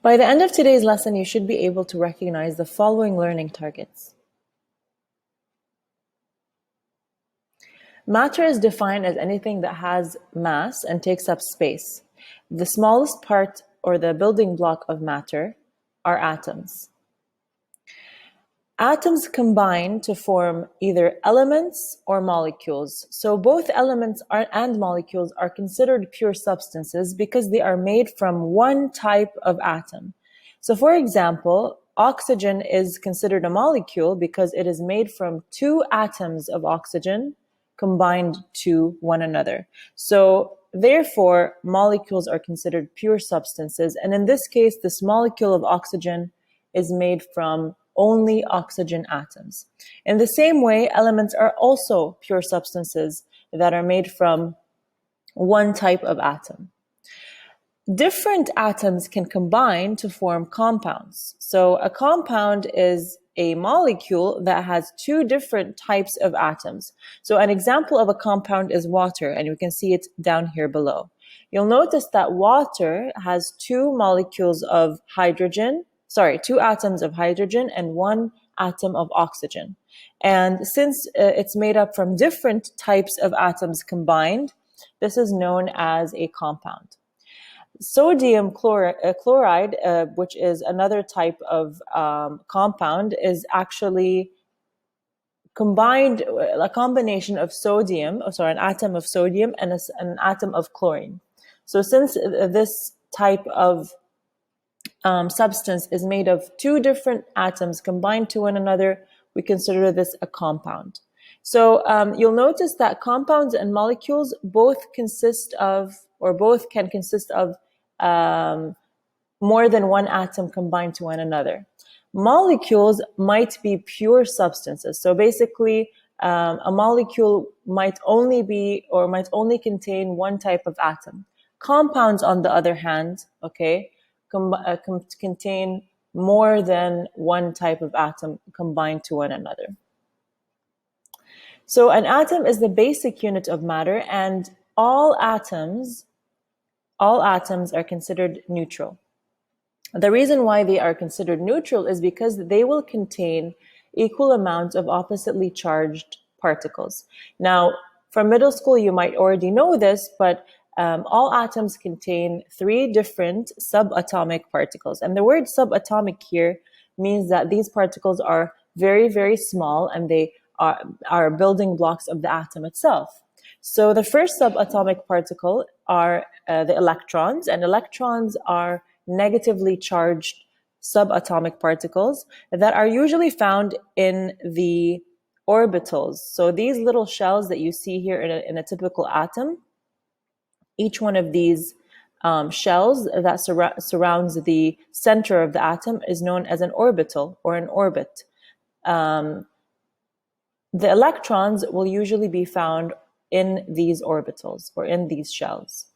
By the end of today's lesson, you should be able to recognize the following learning targets. Matter is defined as anything that has mass and takes up space. The smallest part or the building block of matter are atoms. Atoms combine to form either elements or molecules. So both elements and molecules are considered pure substances because they are made from one type of atom. So for example, oxygen is considered a molecule because it is made from two atoms of oxygen combined to one another. So therefore, molecules are considered pure substances. And in this case, this molecule of oxygen is made from only oxygen atoms. In the same way, elements are also pure substances that are made from one type of atom. Different atoms can combine to form compounds. So a compound is a molecule that has two different types of atoms. So an example of a compound is water, and you can see it down here below. You'll notice that water has two atoms of hydrogen and one atom of oxygen. And since it's made up from different types of atoms combined, this is known as a compound. Sodium chloride, which is another type of compound, is actually a combination of an atom of sodium and an atom of chlorine. So since this type of substance is made of two different atoms combined to one another, we consider this a compound. So you'll notice that compounds and molecules both can consist of more than one atom combined to one another. Molecules might be pure substances. So basically, a molecule might only contain one type of atom. Compounds, on the other hand, contain more than one type of atom combined to one another. So an atom is the basic unit of matter, and all atoms are considered neutral. The reason why they are considered neutral is because they will contain equal amounts of oppositely charged particles. Now, from middle school, you might already know this, but all atoms contain three different subatomic particles. And the word subatomic here means that these particles are very, very small, and they are building blocks of the atom itself. So the first subatomic particle are the electrons, and electrons are negatively charged subatomic particles that are usually found in the orbitals. So these little shells that you see here in a typical atom, each one of these shells that surrounds the center of the atom is known as an orbital or an orbit. The electrons will usually be found in these orbitals or in these shells.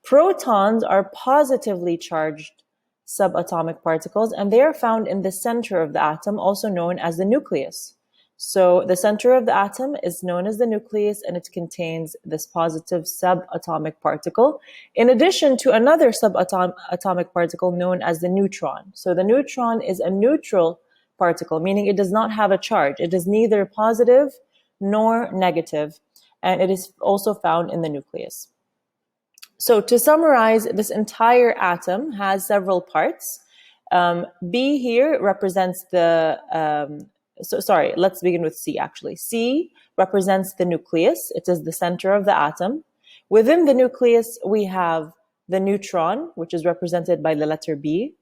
Protons are positively charged subatomic particles, and they are found in the center of the atom, also known as the nucleus. So the center of the atom is known as the nucleus, and it contains this positive subatomic particle, in addition to another subatomic particle known as the neutron. So the neutron is a neutral particle, meaning it does not have a charge. It is neither positive nor negative, and it is also found in the nucleus. So to summarize, this entire atom has several parts. B here represents let's begin with C actually. C represents the nucleus. It is the center of the atom. Within the nucleus, we have the neutron, which is represented by the letter B,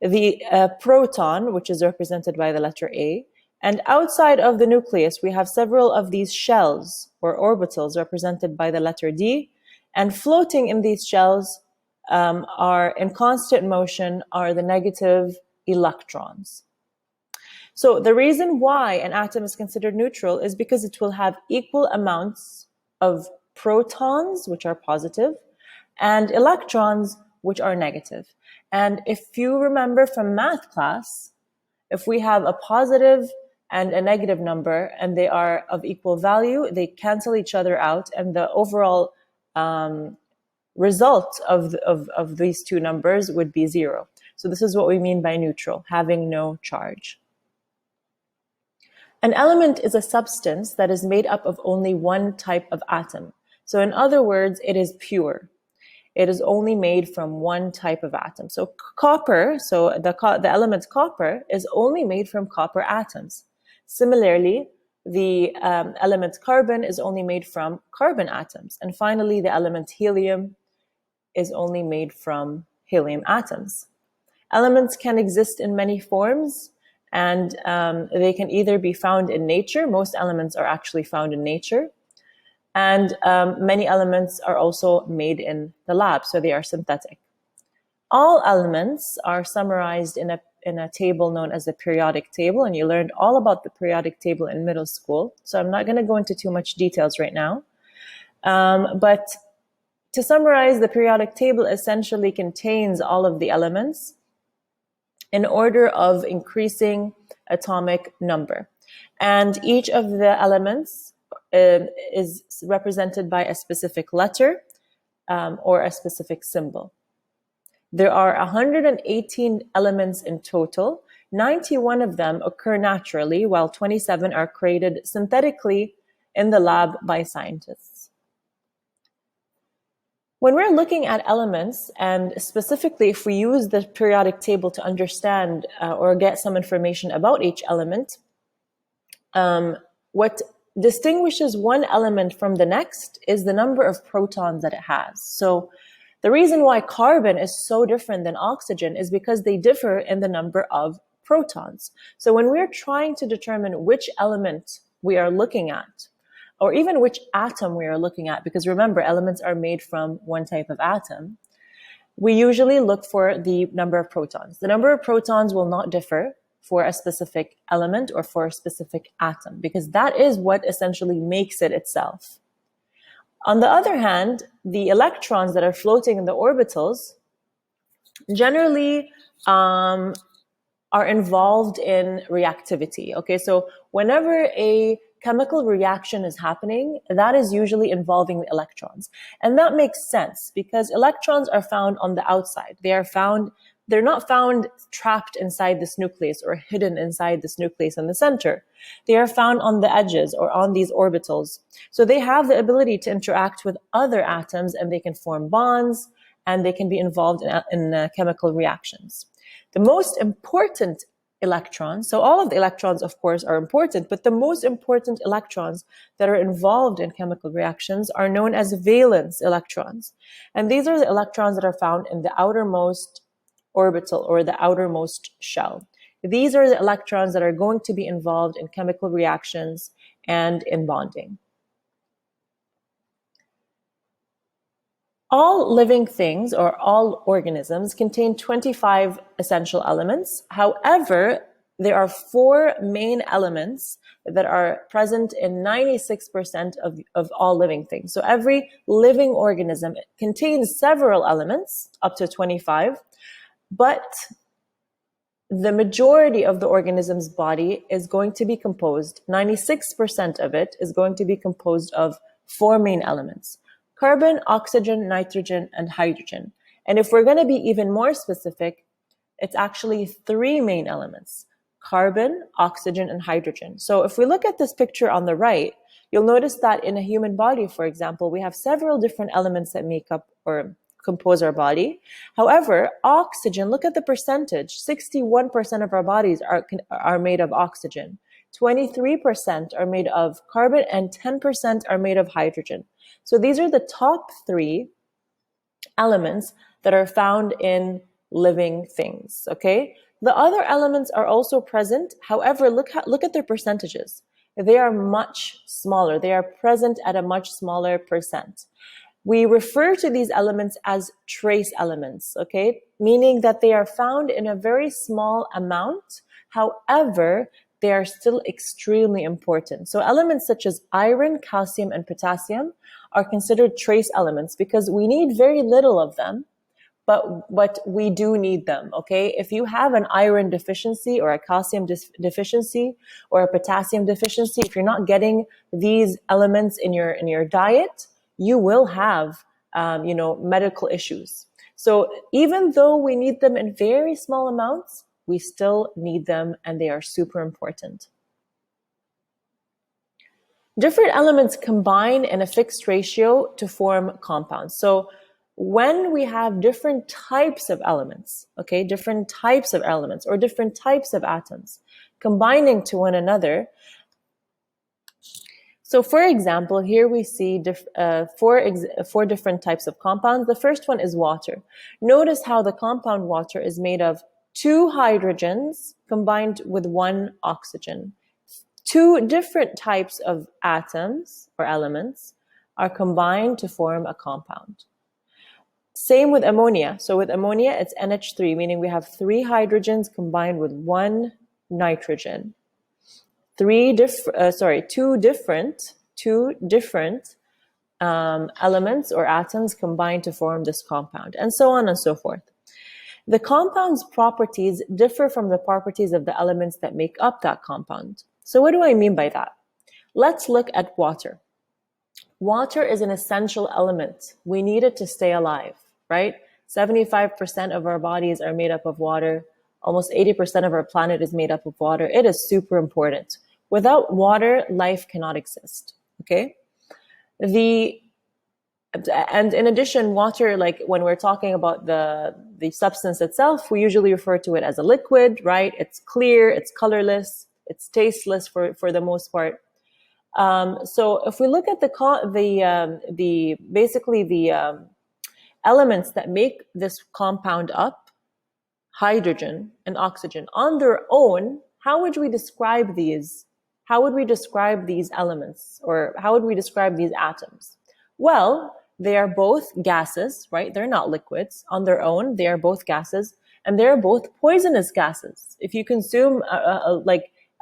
the proton, which is represented by the letter A, and outside of the nucleus, we have several of these shells or orbitals represented by the letter D, and floating in these shells are in constant motion are the negative electrons. So the reason why an atom is considered neutral is because it will have equal amounts of protons, which are positive, and electrons, which are negative. And if you remember from math class, if we have a positive and a negative number and they are of equal value, they cancel each other out, and the overall result of these two numbers would be 0. So this is what we mean by neutral, having no charge. An element is a substance that is made up of only one type of atom. So in other words, it is pure. It is only made from one type of atom. So copper, so the element copper is only made from copper atoms. Similarly, the element carbon is only made from carbon atoms. And finally, the element helium is only made from helium atoms. Elements can exist in many forms, and they can either be found in nature. Most elements are actually found in nature. And many elements are also made in the lab, so they are synthetic. All elements are summarized in a table known as the periodic table, and you learned all about the periodic table in middle school. So I'm not going to go into too much details right now. But to summarize, the periodic table essentially contains all of the elements in order of increasing atomic number. And each of the elements is represented by a specific letter or a specific symbol. There are 118 elements in total. 91 of them occur naturally, while 27 are created synthetically in the lab by scientists. When we're looking at elements, and specifically if we use the periodic table to understand or get some information about each element, what distinguishes one element from the next is the number of protons that it has. So the reason why carbon is so different than oxygen is because they differ in the number of protons. So when we're trying to determine which element we are looking at, or even which atom we are looking at, because remember, elements are made from one type of atom, we usually look for the number of protons. The number of protons will not differ for a specific element or for a specific atom, because that is what essentially makes it itself. On the other hand, the electrons that are floating in the orbitals generally are involved in reactivity. Okay, so whenever a chemical reaction is happening, that is usually involving the electrons. And that makes sense because electrons are found on the outside. They're not found trapped inside this nucleus or hidden inside this nucleus in the center. They are found on the edges or on these orbitals. So they have the ability to interact with other atoms, and they can form bonds, and they can be involved in chemical reactions. The most important electrons, so all of the electrons, of course, are important, but the most important electrons that are involved in chemical reactions are known as valence electrons. And these are the electrons that are found in the outermost orbital or the outermost shell. These are the electrons that are going to be involved in chemical reactions and in bonding. All living things or all organisms contain 25 essential elements. However, there are 4 main elements that are present in 96% of all living things. So every living organism contains several elements, up to 25, but the majority of the organism's body is going to be composed, 96% of it is going to be composed of 4 main elements: carbon, oxygen, nitrogen, and hydrogen. And if we're going to be even more specific, it's actually 3 main elements: carbon, oxygen, and hydrogen. So if we look at this picture on the right, you'll notice that in a human body, for example, we have several different elements that make up or compose our body. However, oxygen, look at the percentage. 61% of our bodies are made of oxygen. 23% are made of carbon, and 10% are made of hydrogen. So these are the top 3 elements that are found in living things, okay? The other elements are also present. However, look at their percentages. They are much smaller. They are present at a much smaller percent. We refer to these elements as trace elements, okay? Meaning that they are found in a very small amount. However, they are still extremely important. So elements such as iron, calcium, and potassium are considered trace elements because we need very little of them, but we do need them, okay? If you have an iron deficiency or a calcium deficiency or a potassium deficiency, if you're not getting these elements in your diet, you will have medical issues. So even though we need them in very small amounts, we still need them, and they are super important. Different elements combine in a fixed ratio to form compounds. So when we have different types of elements, okay, different types of elements or different types of atoms combining to one another. So for example, here we see four different types of compounds. The first one is water. Notice how the compound water is made of 2 hydrogens combined with 1 oxygen. 2 different types of atoms or elements are combined to form a compound. Same with ammonia. So with ammonia, it's NH3, meaning we have 3 hydrogens combined with 1 nitrogen. Two different elements or atoms combined to form this compound, and so on and so forth. The compound's properties differ from the properties of the elements that make up that compound. So what do I mean by that? Let's look at water. Water is an essential element. We need it to stay alive, right? 75% of our bodies are made up of water. Almost 80% of our planet is made up of water. It is super important. Without water, life cannot exist, okay? And in addition, water, like when we're talking about the substance itself, we usually refer to it as a liquid, right? It's clear, it's colorless, it's tasteless for the most part. So if we look at the elements that make this compound up, hydrogen and oxygen, on their own, how would we describe these? How would we describe these elements, or how would we describe these atoms? Well, they are both gases, right? They're not liquids. On their own, they are both gases, and they're both poisonous gases. If you consume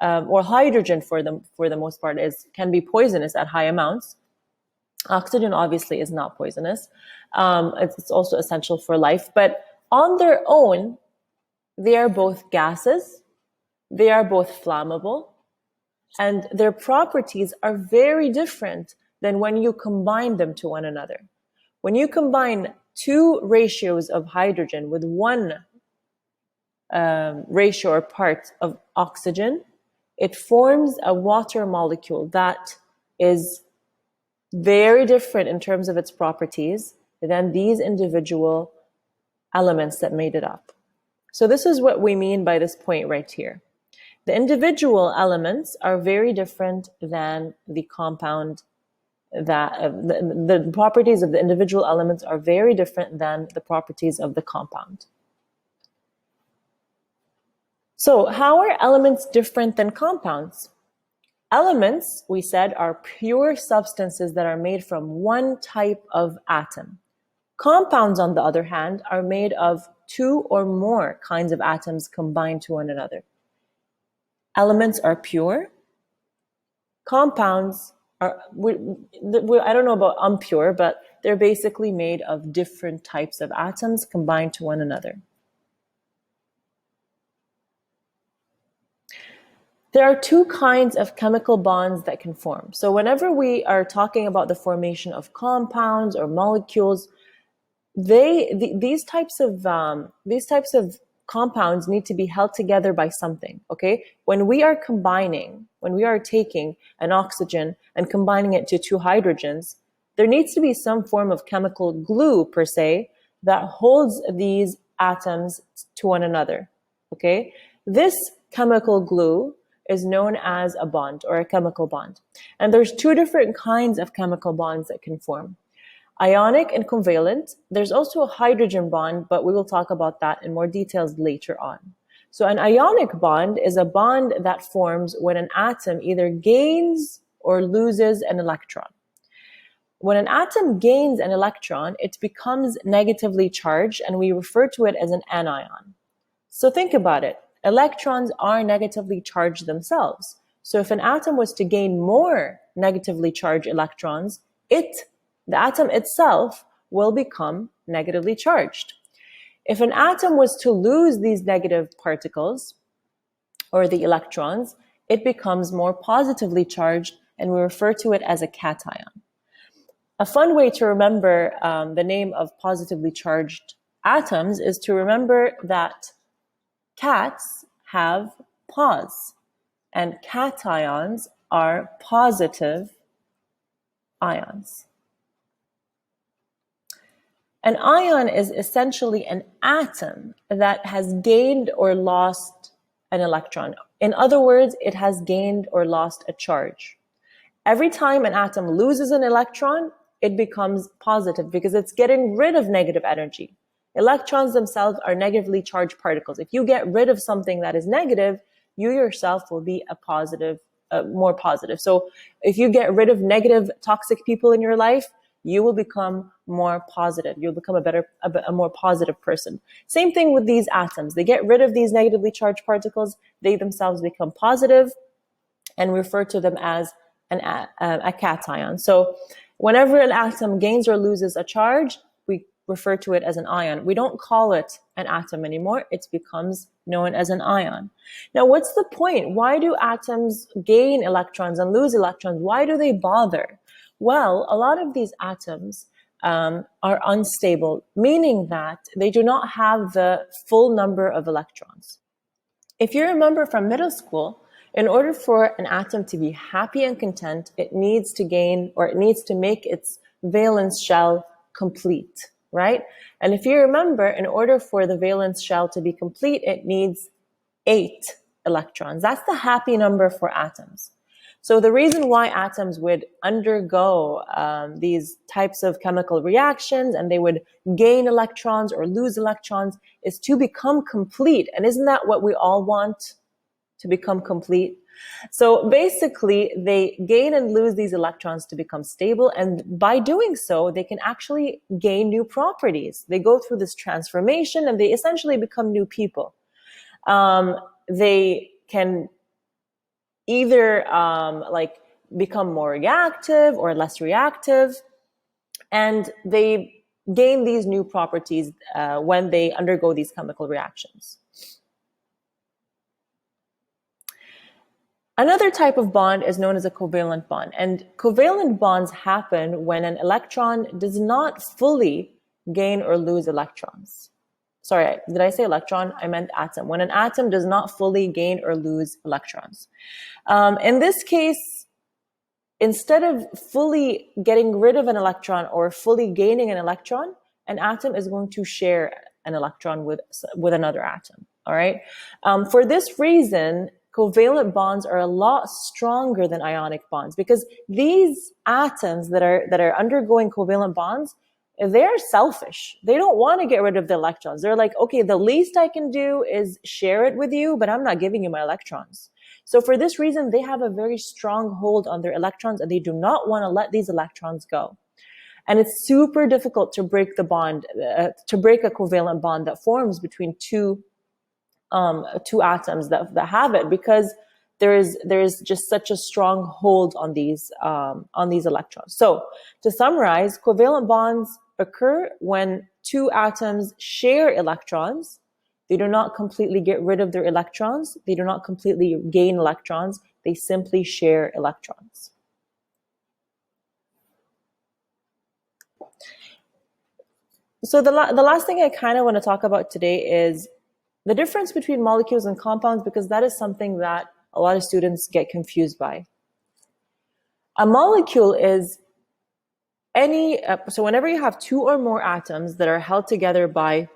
or hydrogen for the most part can be poisonous at high amounts. Oxygen obviously is not poisonous. It's also essential for life, but on their own, they are both gases, they are both flammable, and their properties are very different than when you combine them to one another. When you combine 2 ratios of hydrogen with 1 ratio or part of oxygen, it forms a water molecule that is very different in terms of its properties than these individual elements that made it up. So this is what we mean by this point right here. The individual elements are very different than the compound. The properties of the individual elements are very different than the properties of the compound. So how are elements different than compounds? Elements, we said, are pure substances that are made from one type of atom. Compounds, on the other hand, are made of 2 or more kinds of atoms combined to one another. Elements are pure. Compounds are, I don't know about impure, but they're basically made of different types of atoms combined to one another. There are 2 kinds of chemical bonds that can form. So whenever we are talking about the formation of compounds or molecules, these types of compounds need to be held together by something, okay? When we are taking an oxygen and combining it to 2 hydrogens, there needs to be some form of chemical glue, per se, that holds these atoms to one another, okay? This chemical glue is known as a bond or a chemical bond. And there's 2 different kinds of chemical bonds that can form. Ionic and covalent. There's also a hydrogen bond, but we will talk about that in more details later on. So an ionic bond is a bond that forms when an atom either gains or loses an electron. When an atom gains an electron, it becomes negatively charged, and we refer to it as an anion. So think about it. Electrons are negatively charged themselves. So if an atom was to gain more negatively charged electrons, the atom itself will become negatively charged. If an atom was to lose these negative particles, or the electrons, it becomes more positively charged, and we refer to it as a cation. A fun way to remember the name of positively charged atoms is to remember that cats have paws, and cations are positive ions. An ion is essentially an atom that has gained or lost an electron. In other words, it has gained or lost a charge. Every time an atom loses an electron, it becomes positive because it's getting rid of negative energy. Electrons themselves are negatively charged particles. If you get rid of something that is negative, you yourself will be a positive, more positive. So if you get rid of negative, toxic people in your life, you will become more positive. You'll become a more positive person. Same thing with these atoms. They get rid of these negatively charged particles. They themselves become positive, and refer to them as a cation. So whenever an atom gains or loses a charge, we refer to it as an ion. We don't call it an atom anymore. It becomes known as an ion. Now, what's the point? Why do atoms gain electrons and lose electrons? Why do they bother? Well, a lot of these atoms are unstable, meaning that they do not have the full number of electrons. If you remember from middle school, in order for an atom to be happy and content, it needs to gain, or it needs to make its valence shell complete, right? And if you remember, in order for the valence shell to be complete, it needs 8 electrons. That's the happy number for atoms. So the reason why atoms would undergo these types of chemical reactions and they would gain electrons or lose electrons is to become complete. And isn't that what we all want? To become complete. So basically, they gain and lose these electrons to become stable. And by doing so, they can actually gain new properties. They go through this transformation and they essentially become new people. They can either become more reactive or less reactive. And they gain these new properties when they undergo these chemical reactions. Another type of bond is known as a covalent bond. And covalent bonds happen when an electron does not fully gain or lose electrons. Sorry, did I say electron? I meant atom. When an atom does not fully gain or lose electrons. In this case, instead of fully getting rid of an electron or fully gaining an electron, an atom is going to share an electron with another atom. All right. For this reason, covalent bonds are a lot stronger than ionic bonds because these atoms that are undergoing covalent bonds, they're selfish. They don't want to get rid of the electrons. They're like, okay, the least I can do is share it with you, but I'm not giving you my electrons. So for this reason, they have a very strong hold on their electrons and they do not want to let these electrons go. And it's super difficult to break the bond, to break a covalent bond that forms between two atoms that have it, because there is just such a strong hold on these electrons. So to summarize, covalent bonds occur when two atoms share electrons. They do not completely get rid of their electrons. They do not completely gain electrons. They simply share electrons. So the last thing I kind of want to talk about today is the difference between molecules and compounds, because that is something that a lot of students get confused by. A molecule is so whenever you have two or more atoms that are held together by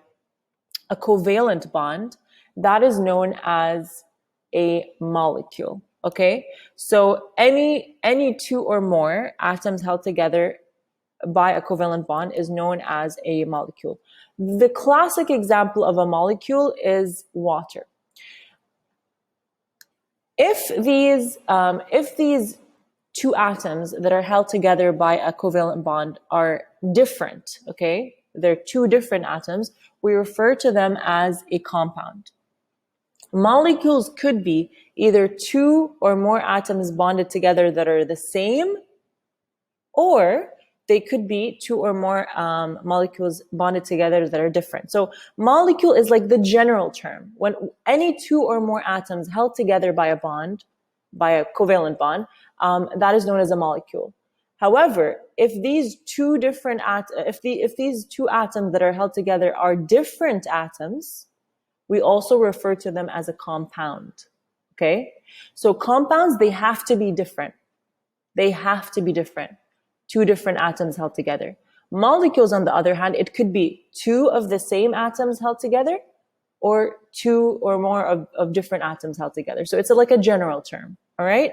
a covalent bond, that is known as a molecule, okay? So any two or more atoms held together by a covalent bond is known as a molecule. The classic example of a molecule is water. If these two atoms that are held together by a covalent bond are different, okay, they're two different atoms, we refer to them as a compound. Molecules could be either two or more atoms bonded together that are the same, or they could be two or more molecules bonded together that are different. So molecule is like the general term. When any two or more atoms held together by a bond, by a covalent bond, that is known as a molecule. However, if these two atoms that are held together are different atoms, we also refer to them as a compound. Okay? So compounds, they have to be different. They have to be different. Two different atoms held together. Molecules, on the other hand, it could be two of the same atoms held together or two or more of different atoms held together. So it's like a general term, all right?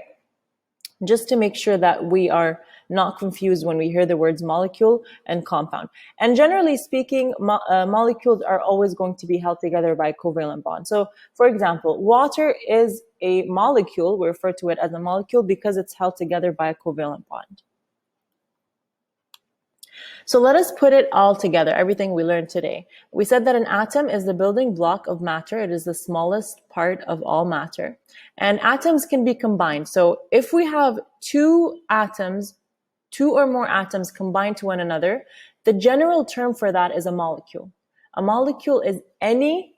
Just to make sure that we are not confused when we hear the words molecule and compound. And generally speaking, molecules are always going to be held together by covalent bonds. So, for example, water is a molecule. We refer to it as a molecule because it's held together by a covalent bond. So let us put it all together, everything we learned today. We said that an atom is the building block of matter. It is the smallest part of all matter. And atoms can be combined. So if we have two or more atoms combined to one another, the general term for that is a molecule. A molecule is any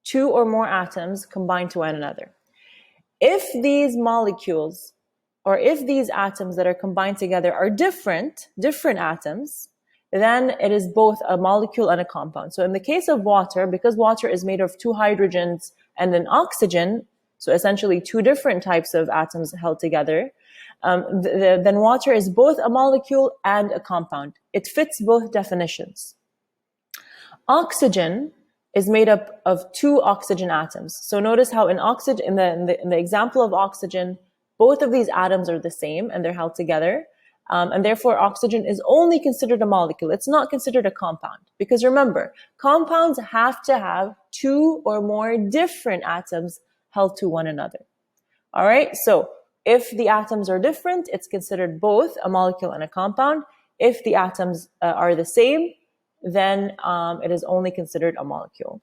two or more atoms combined to one another. If these molecules or if these atoms that are combined together are different atoms, then it is both a molecule and a compound. So in the case of water, because water is made of two hydrogens and an oxygen, so essentially two different types of atoms held together, then water is both a molecule and a compound. It fits both definitions. Oxygen is made up of two oxygen atoms. So notice how in the example of oxygen, both of these atoms are the same and they're held together. And therefore, oxygen is only considered a molecule. It's not considered a compound. Because remember, compounds have to have two or more different atoms held to one another. All right? So if the atoms are different, it's considered both a molecule and a compound. If the atoms are the same, then it is only considered a molecule.